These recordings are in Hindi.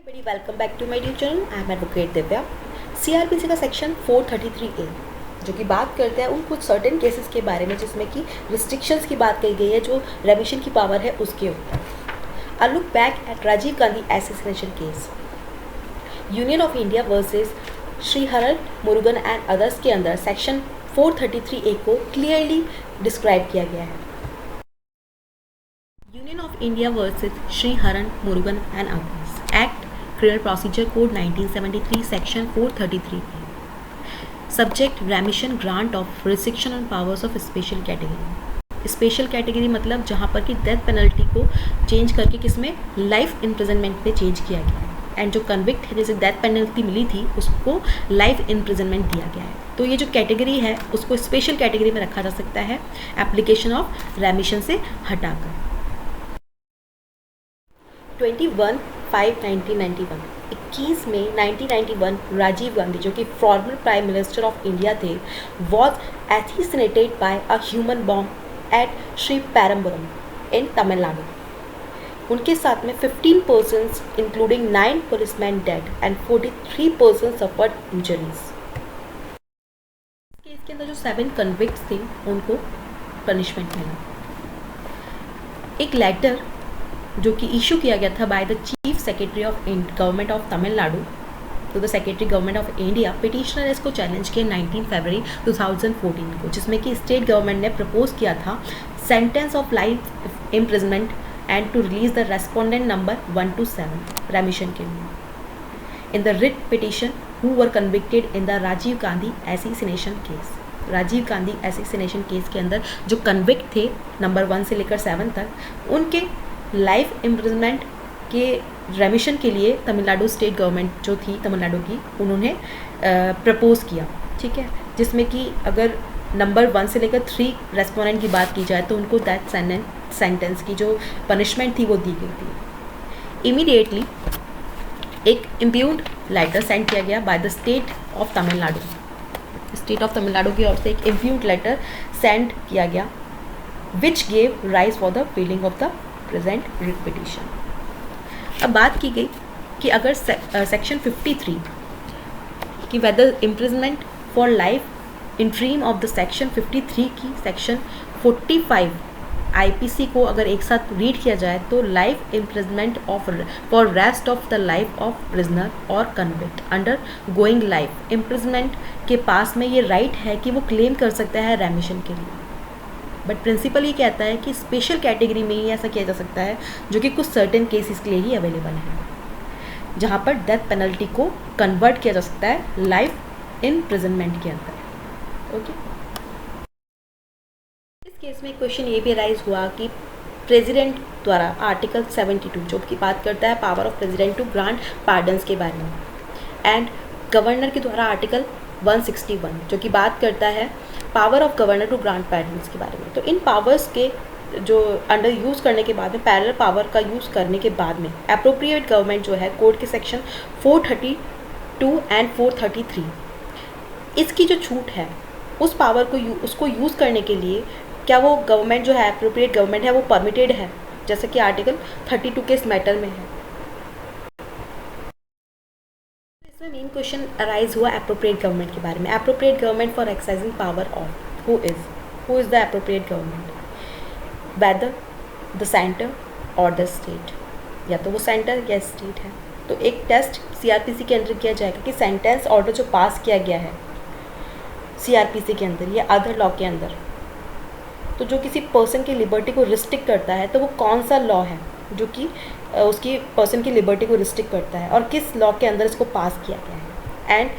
Everybody, welcome back to my YouTube channel. I am Advocate Divya. CRPC का सेक्शन 433A जो कि बात करता है उन कुछ सर्टेन केसेस के बारे में जिसमें कि रिस्ट्रिक्शंस की बात कही गई है, जो रेमिशन की पावर है उसके ऊपर। I look back at Rajiv Gandhi assassination case, Union of India versus Sriharan Murugan and others के अंदर सेक्शन 433A को क्लियरली डिस्क्राइब किया गया है। Union of India versus Sriharan Murugan and others act Criminal Procedure Code 1973 Section 433A. Subject remission grant of restriction on powers of special category. Special category मतलब जहाँ पर कि डेथ पेनल्टी को चेंज करके किसमें लाइफ इम्प्रिजनमेंट पे चेंज किया गया है, एंड जो कन्विक्ट है जिसे डेथ पेनल्टी मिली थी उसको लाइफ इम्प्रिजनमेंट दिया गया है। तो ये जो कैटेगरी है उसको स्पेशल कैटेगरी में रखा जा सकता है एप्लीकेशन ऑफ रेमिशन से हटाकर। 21 मई 1991 राजीव गांधी जो कि former prime minister of India थे was assassinated by a human bomb at Sriperumbudur in Tamil Nadu. उनके साथ में 15 persons including 9 policemen dead and 43 person suffered injuries. Case के अंदर जो 7 कन्विक्ट्स थे उनको पनिशमेंट मिला। एक लेटर जो कि इशू किया गया था by the chief secretary of government of Tamil Nadu to the secretary government of India, petitioner ने इसको चैलेंज किया 19 फरवरी 2014 को, जिसमें कि स्टेट गवर्नमेंट ने प्रपोज किया था sentence of life imprisonment and to release the respondent number 1 to 7 remission के लिए in the writ petition who were convicted in the Rajiv Gandhi assassination case. Rajiv Gandhi assassination case के अंदर जो कन्विक्ट थे नंबर 1 से लेकर 7 तक, उनके लाइफ इम्प्रिजनमेंट के रेमिशन के लिए तमिलनाडु स्टेट गवर्नमेंट जो थी तमिलनाडु की, उन्होंने प्रपोज किया, ठीक है, जिसमें कि अगर नंबर 1 से लेकर 3 रेस्पोंडेंट की बात की जाए तो उनको डेथ सेंटेंस की जो पनिशमेंट थी वो दी गई थी। इमीडिएटली एक इम्प्यून्ड लेटर सेंड किया गया by the state of Tamil Nadu. State of Tamil Nadu की ओर से एक इम्प्यून्ड लेटर सेंड किया गया which gave rise for the filing of the present writ petition. अब बात की गई कि अगर सेक्शन 53 कि whether imprisonment for life interim of the section 53 की सेक्शन 45 आईपीसी को अगर एक साथ रीड किया जाए तो life imprisonment of for rest of the life of prisoner और convict undergoing life imprisonment के पास में ये राइट है कि वो क्लेम कर सकता है रेमिशन के लिए। बट प्रिंसिपल ये कहता है कि स्पेशल कैटेगरी में ही ऐसा किया जा सकता है जो कि कुछ सर्टेन केसेस के लिए ही अवेलेबल है, जहाँ पर डेथ पेनल्टी को कन्वर्ट किया जा सकता है लाइफ इम्प्रिजनमेंट के अंदर। ओके, इस केस में क्वेश्चन ये भी राइज हुआ कि प्रेसिडेंट द्वारा आर्टिकल 72 जो कि बात करता है power of president to grant pardons के बारे में, एंड गवर्नर के द्वारा आर्टिकल 161 जो कि बात करता है power of governor to grant pardons के बारे में। तो इन पावर्स के जो अंडर यूज़ करने के बाद में पैरेलल पावर का यूज़ करने के बाद में एप्रोप्रिएट गवर्नमेंट जो है कोड के सेक्शन 432 एंड 433 इसकी जो छूट है उस पावर को उसको यूज़ करने के लिए क्या वो गवर्नमेंट जो है एप्रोप्रिएट गवर्नमेंट है वो परमिटेड है, जैसे कि आर्टिकल 32 के इस मैटर में है। इसमें मेन क्वेश्चन अराइज हुआ एप्रोप्रिएट गवर्नमेंट के बारे में। Appropriate government for exercising power of who is the appropriate government, whether the centre और द स्टेट, या तो वो सेंटर या स्टेट है। तो एक टेस्ट सीआरपीसी के अंदर किया जाएगा कि सेंटेंस ऑर्डर जो पास किया गया है सीआरपीसी के अंदर या अदर लॉ के अंदर, तो जो किसी पर्सन की लिबर्टी को रिस्ट्रिक्ट करता है तो वो कौन सा लॉ है जो कि उसकी पर्सन की लिबर्टी को रिस्ट्रिक्ट करता है और किस लॉ के अंदर इसको पास किया गया है। एंड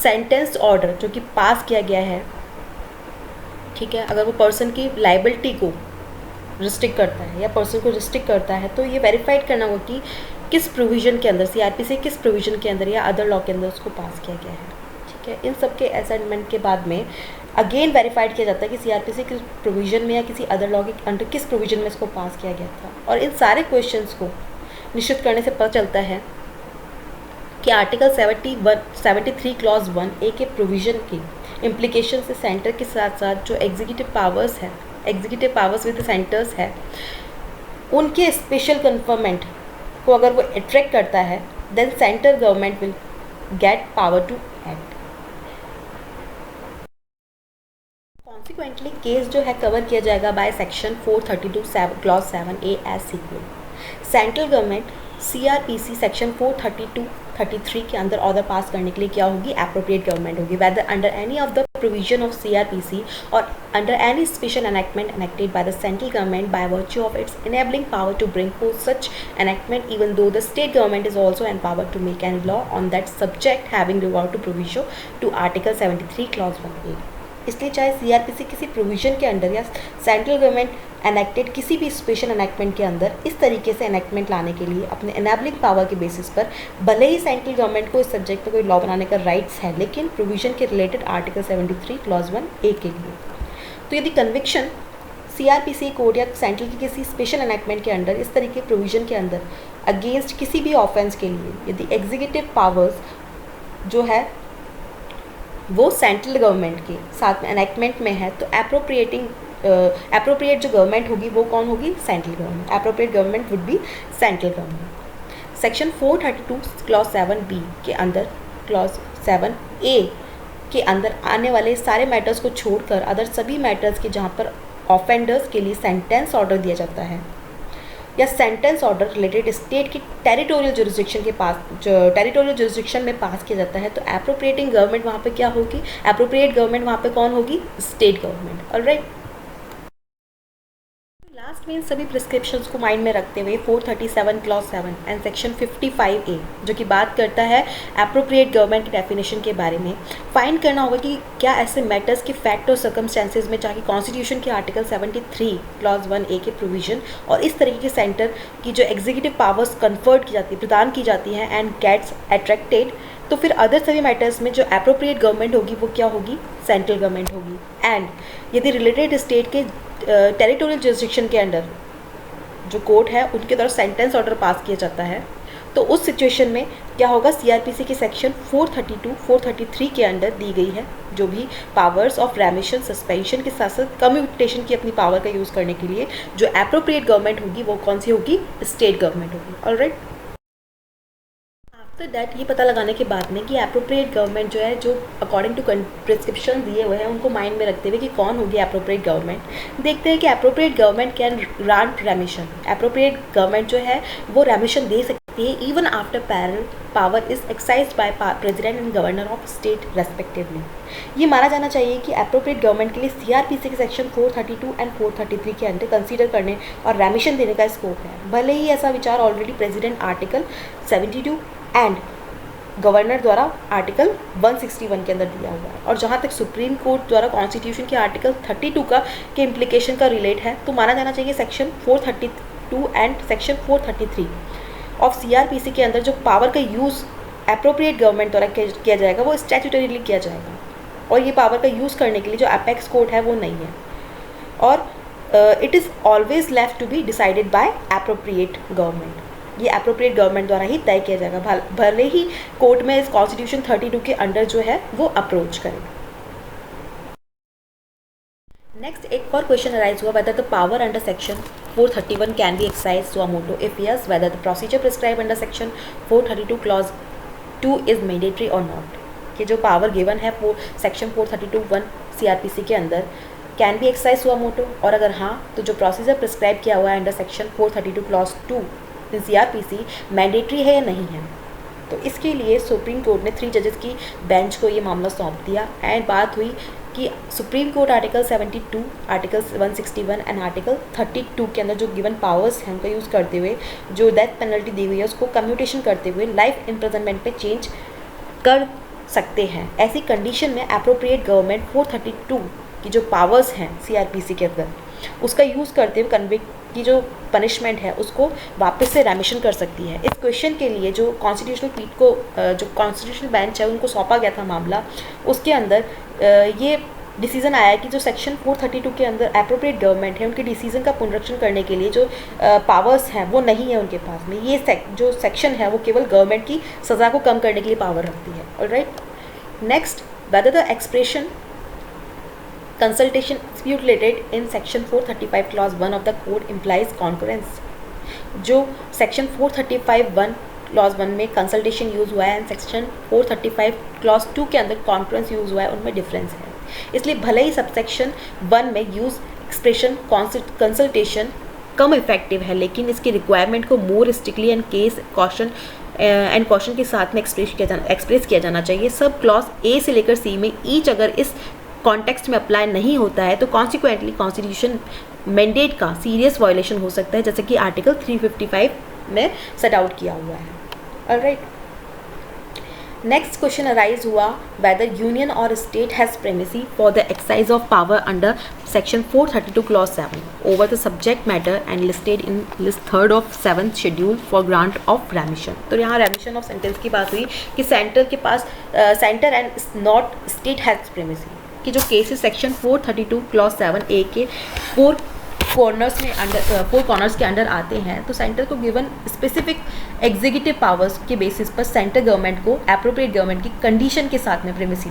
सेंटेंस ऑर्डर जो कि पास किया गया है, ठीक है, अगर वो पर्सन की लाइबिलिटी को रिस्ट्रिक्ट करता है या पर्सन को रिस्ट्रिक्ट करता है तो ये वेरीफाइड करना होगा कि किस प्रोविज़न के अंदर सीआरपीसी किस प्रोविज़न के अंदर या अदर लॉ के अंदर उसको पास किया गया है, ठीक है। इन सब के असेसमेंट के बाद में अगेन वेरीफाइड किया जाता है कि सीआरपीसी किस प्रोविज़न में या किसी अदर लॉ के अंडर किस प्रोविज़न में इसको पास किया गया था। और इन सारे क्वेश्चंस को निश्चित करने से पता चलता है कि आर्टिकल 73 क्लॉज 1A के प्रोविज़न की इम्प्लीकेशन से सेंटर के साथ साथ जो एग्जीक्यूटिव पावर्स विद सेंटर्स है उनके स्पेशल कन्फर्मेंट को अगर वो अट्रैक्ट करता है, then central government will get power to act. Consequently case जो है कवर किया जाएगा by section 432 clause 7A as sequel. Central government CRPC section 432-33 के अंदर ऑर्डर पास करने के लिए क्या होगी, एप्रोप्रिएट गवर्नमेंट होगी, whether under any of the provision of CRPC or under any special enactment enacted by the central government by virtue of its enabling power to bring forth such enactment, even though the state government is also empowered to make any law on that subject having regard to provision to Article 73 Clause 1A। इसलिए चाहे CRPC किसी प्रोविजन के अंडर या सेंट्रल गवर्नमेंट एनेक्टेड किसी भी स्पेशल एनेक्टमेंट के अंदर इस तरीके से एनेक्टमेंट लाने के लिए अपने एनेबलिंग पावर के बेसिस पर भले ही सेंट्रल गवर्नमेंट को इस सब्जेक्ट पर कोई लॉ बनाने का राइट्स है, लेकिन प्रोविजन के रिलेटेड आर्टिकल 73 क्लॉज 1A के लिए। तो यदि कन्विक्शन CRPC कोड या सेंट्रल की किसी स्पेशल एनेक्टमेंट के अंडर इस तरीके प्रोविजन के अंदर अगेंस्ट किसी भी ऑफेंस के लिए यदि एग्जीक्यूटिव पावर्स जो है वो सेंट्रल गवर्नमेंट के साथ में एनेक्टमेंट में है, तो एप्रोप्रिएट जो गवर्नमेंट होगी वो कौन होगी, central government. Appropriate government would be central government. Section 432 clause 7B के अंदर क्लॉज 7A के अंदर आने वाले सारे मैटर्स को छोड़कर अदर सभी मैटर्स के जहाँ पर ऑफेंडर्स के लिए सेंटेंस ऑर्डर दिया जाता है या सेंटेंस ऑर्डर रिलेटेड स्टेट की टेरिटोरियल जुरिस्डिक्शन के पास टेरिटोरियल जुरिस्डिक्शन में पास किया जाता है, तो एप्रोप्रिएटिंग गवर्नमेंट वहाँ पे क्या होगी, एप्रोप्रिएट गवर्नमेंट वहाँ पे कौन होगी, स्टेट गवर्नमेंट। ऑलराइट, लास्ट में इन सभी प्रिस्क्रिप्शंस को माइंड में रखते हुए 437 क्लॉज 7 एंड सेक्शन 55A जो कि बात करता है एप्रोप्रिएट गवर्नमेंट की डेफिनेशन के बारे में, फाइंड करना होगा कि क्या ऐसे मैटर्स के फैक्ट और सर्कमस्टेंसेज में चाहे कॉन्स्टिट्यूशन के आर्टिकल 73 क्लॉज 1A के प्रोविजन और इस तरीके के सेंटर की जो एग्जीक्यूटिव पावर्स कन्फर्ड की जाती है, प्रदान की जाती हैं एंड गेट्स अट्रैक्टेड, तो फिर अदर सभी मैटर्स में जो एप्रोप्रिएट गवर्नमेंट होगी वो क्या होगी, सेंट्रल गवर्नमेंट होगी। एंड यदि रिलेटेड स्टेट के टेरिटोरियल जुरिस्डिक्शन के अंडर जो कोर्ट है उनके द्वारा सेंटेंस ऑर्डर पास किया जाता है, तो उस सिचुएशन में क्या होगा, CRPC के सेक्शन 432-433 के अंडर दी गई है जो भी पावर्स ऑफ रेमिशन, सस्पेंशन के साथ साथ कम्यूटेशन की अपनी पावर का यूज़ करने के लिए जो एप्रोप्रिएट गवर्नमेंट होगी वो कौन सी होगी, स्टेट गवर्नमेंट होगी। ऑलराइट, आफ्टर दैट ये पता लगाने के बाद में कि एप्रोप्रिएट गवर्नमेंट जो है, जो अकॉर्डिंग टू प्रिस्क्रिप्शन दिए हुए हैं उनको माइंड में रखते हुए कि कौन होगी एप्रोप्रिएट गवर्नमेंट, देखते हैं कि appropriate government can grant remission. Appropriate government जो है वो रेमिशन दे सकती है even after parallel power is exercised by president and governor of state respectively. ये माना जाना चाहिए कि एप्रोप्रिएट गवर्नमेंट के लिए CRPC के सेक्शन 432 एंड 433 के अंदर कंसीडर करने और रेमिशन देने का स्कोप है, भले ही ऐसा विचार already president article 72 and governor द्वारा आर्टिकल 161 के अंदर दिया हुआ है। और जहाँ तक सुप्रीम कोर्ट द्वारा कॉन्स्टिट्यूशन के आर्टिकल 32 के इम्प्लीकेशन का रिलेट है, तो माना जाना चाहिए section 432 and section 433 of CRPC के अंदर जो पावर का यूज़ एप्रोप्रिएट गवर्नमेंट द्वारा किया जाएगा वो स्टैट्यूटरीली किया जाएगा, और ये पावर का यूज़ करने के लिए जो अपेक्स कोर्ट है वो नहीं है, और it is always left to be decided by appropriate government. ये एप्रोप्रिएट गवर्नमेंट द्वारा ही तय किया जाएगा, भले ही कोर्ट में इस कॉन्स्टिट्यूशन 32 के अंडर जो है वो अप्रोच करें। नेक्स्ट एक और क्वेश्चन अराइज हुआ, whether the power under section 431 can be exercise suo motu, if yes whether the procedure prescribe under section 432 clause 2 is mandatory और नॉट। कि जो पावर गिवन है वो सेक्शन 432(1) CRPC के अंदर कैन बी एक्साइज सुआ मोटो, और अगर हाँ तो जो प्रोसीजर प्रिस्क्राइब किया हुआ है अंडर सेक्शन 432 क्लॉज 2 इन CRPC मैंडेटरी है या नहीं है। तो इसके लिए सुप्रीम कोर्ट ने 3 जजेस की बेंच को ये मामला सौंप दिया एंड बात हुई कि supreme court article 72, article 161 and article 32 के अंदर जो गिवन पावर्स हैं उनका यूज़ करते हुए जो डेथ पेनल्टी दी हुई है उसको कम्यूटेशन करते हुए लाइफ इम्प्रिजनमेंट पे चेंज कर सकते हैं। ऐसी कंडीशन में एप्रोप्रिएट गवर्नमेंट 432 की जो पावर्स हैं CRPC के अंदर उसका यूज़ करते हुए कन्विक्ट की जो पनिशमेंट है उसको वापस से रेमिशन कर सकती है। इस क्वेश्चन के लिए जो कॉन्स्टिट्यूशनल पीठ को जो कॉन्स्टिट्यूशनल बेंच है उनको सौंपा गया था मामला, उसके अंदर ये डिसीजन आया कि जो सेक्शन 432 के अंदर एप्रोप्रिएट गवर्नमेंट है उनके डिसीजन का पुनरीक्षण करने के लिए जो पावर्स हैं वो नहीं है उनके पास में। ये जो सेक्शन है वो केवल गवर्नमेंट की सज़ा को कम करने के लिए पावर रखती है। Alright, next, whether the expression consultation stipulated in section 435 clause 1 of the code implies concurrence। जो सेक्शन 435(1) क्लॉज 1 में कंसल्टेशन यूज़ हुआ है एंड सेक्शन 435 क्लॉज 2 के अंदर कॉन्फ्रेंस यूज़ हुआ है, उनमें डिफरेंस है। इसलिए भले ही सबसेक्शन 1 में यूज़ एक्सप्रेशन कंसल्टेशन कम इफेक्टिव है, लेकिन इसकी रिक्वायरमेंट को मोर स्ट्रिक्टली एंड केस कॉशन के साथ में एक्सप्रेस किया जाना चाहिए। सब क्लॉज ए से लेकर सी में ईच अगर इस कॉन्टेक्स्ट में अप्लाई नहीं होता है तो कॉन्सिक्वेंटली कॉन्स्टिट्यूशन मैंडेट का सीरियस वायलेशन हो सकता है, जैसे कि आर्टिकल 355 में सेट आउट किया हुआ है। ऑलराइट, नेक्स्ट क्वेश्चन अराइज हुआ वेदर यूनियन और state has primacy for the exercise of power under section 432 clause 7 over the subject matter and listed in list 3rd of 7th schedule for grant of remission. तो यहाँ रेमिशन ऑफ सेंटेंस की बात हुई कि सेंटर के पास centre and not state has primacy कि जो केसेस सेक्शन 432 क्लॉज 7A के 4 कॉर्नर्स के अंडर आते हैं, तो सेंटर को गिवन स्पेसिफिक एग्जीक्यूटिव पावर्स के बेसिस पर सेंटर गवर्नमेंट को एप्रोप्रिएट गवर्नमेंट की कंडीशन के साथ में प्रेमेसी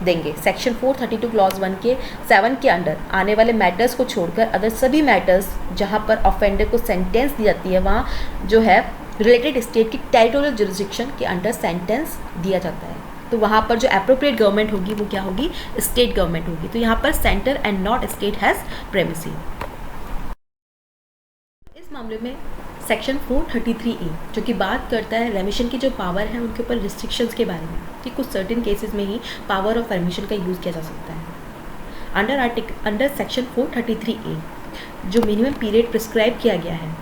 देंगे। सेक्शन 432 क्लॉज 1 के 7 के अंडर आने वाले मैटर्स को छोड़कर अदर सभी मैटर्स जहां पर ऑफेंडर को सेंटेंस दी जाती है वहां जो है रिलेटेड स्टेट की टेरिटोरियल जुरिस्डिक्शन के अंडर सेंटेंस दिया जाता है। तो वहाँ पर जो एप्रोप्रिएट गवर्नमेंट होगी वो क्या होगी, स्टेट गवर्नमेंट होगी। तो यहाँ पर centre and not state has primacy. इस मामले में सेक्शन 433A जो कि बात करता है रेमिशन की जो पावर है उनके ऊपर रिस्ट्रिक्शंस के बारे में कि कुछ सर्टेन केसेस में ही पावर ऑफ रेमिशन का यूज़ किया जा सकता है। अंडर सेक्शन 433A जो मिनिमम पीरियड प्रिस्क्राइब किया गया है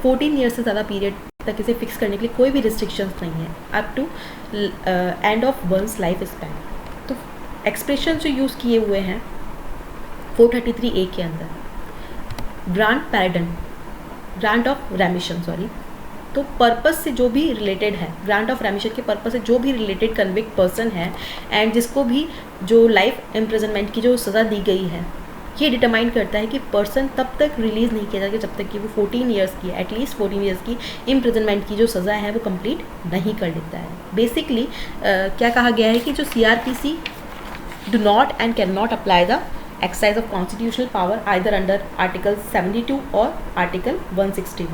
14 ईयर्स से ज़्यादा पीरियड तक इसे फिक्स करने के लिए कोई भी रिस्ट्रिक्शंस नहीं है up to end of one's life span. तो एक्सप्रेशन जो यूज़ किए हुए हैं 433A के अंदर ग्रांट ऑफ रेमिशन तो पर्पस से जो भी रिलेटेड है, ग्रांट ऑफ रेमिशन के पर्पस से जो भी रिलेटेड कन्विक्ट पर्सन है एंड जिसको भी जो लाइफ इम्प्रिजनमेंट की जो सज़ा दी गई है ये डिटरमाइन करता है कि पर्सन तब तक रिलीज़ नहीं किया जाएगा जब तक कि वो 14 ईयर्स की एटलीस्ट 14 ईयर्स की इम्प्रिजनमेंट की जो सज़ा है वो कंप्लीट नहीं कर लेता है। बेसिकली क्या कहा गया है कि जो CRPC do not and can not apply the exercise of constitutional power either under article 72 और आर्टिकल 161।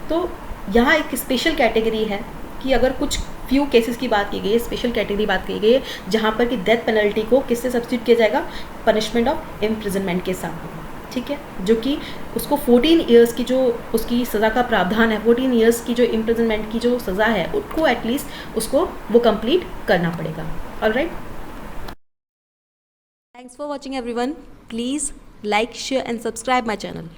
तो यहाँ एक स्पेशल कैटेगरी है कि अगर कुछ फ्यू केसेस की बात की गई है, स्पेशल कैटेगरी बात की गई है जहाँ पर कि डेथ पेनल्टी को किससे सब्स्टिट्यूट किया जाएगा, पनिशमेंट ऑफ इम्प्रिजनमेंट के साथ। ठीक है, जो कि उसको 14 ईयर्स की जो उसकी सज़ा का प्रावधान है, 14 ईयर्स की जो इम्प्रिजनमेंट की जो सज़ा है उसको एटलीस्ट उसको वो कंप्लीट करना पड़ेगा। Alright, thanks for watching everyone. Please like, share and subscribe my channel.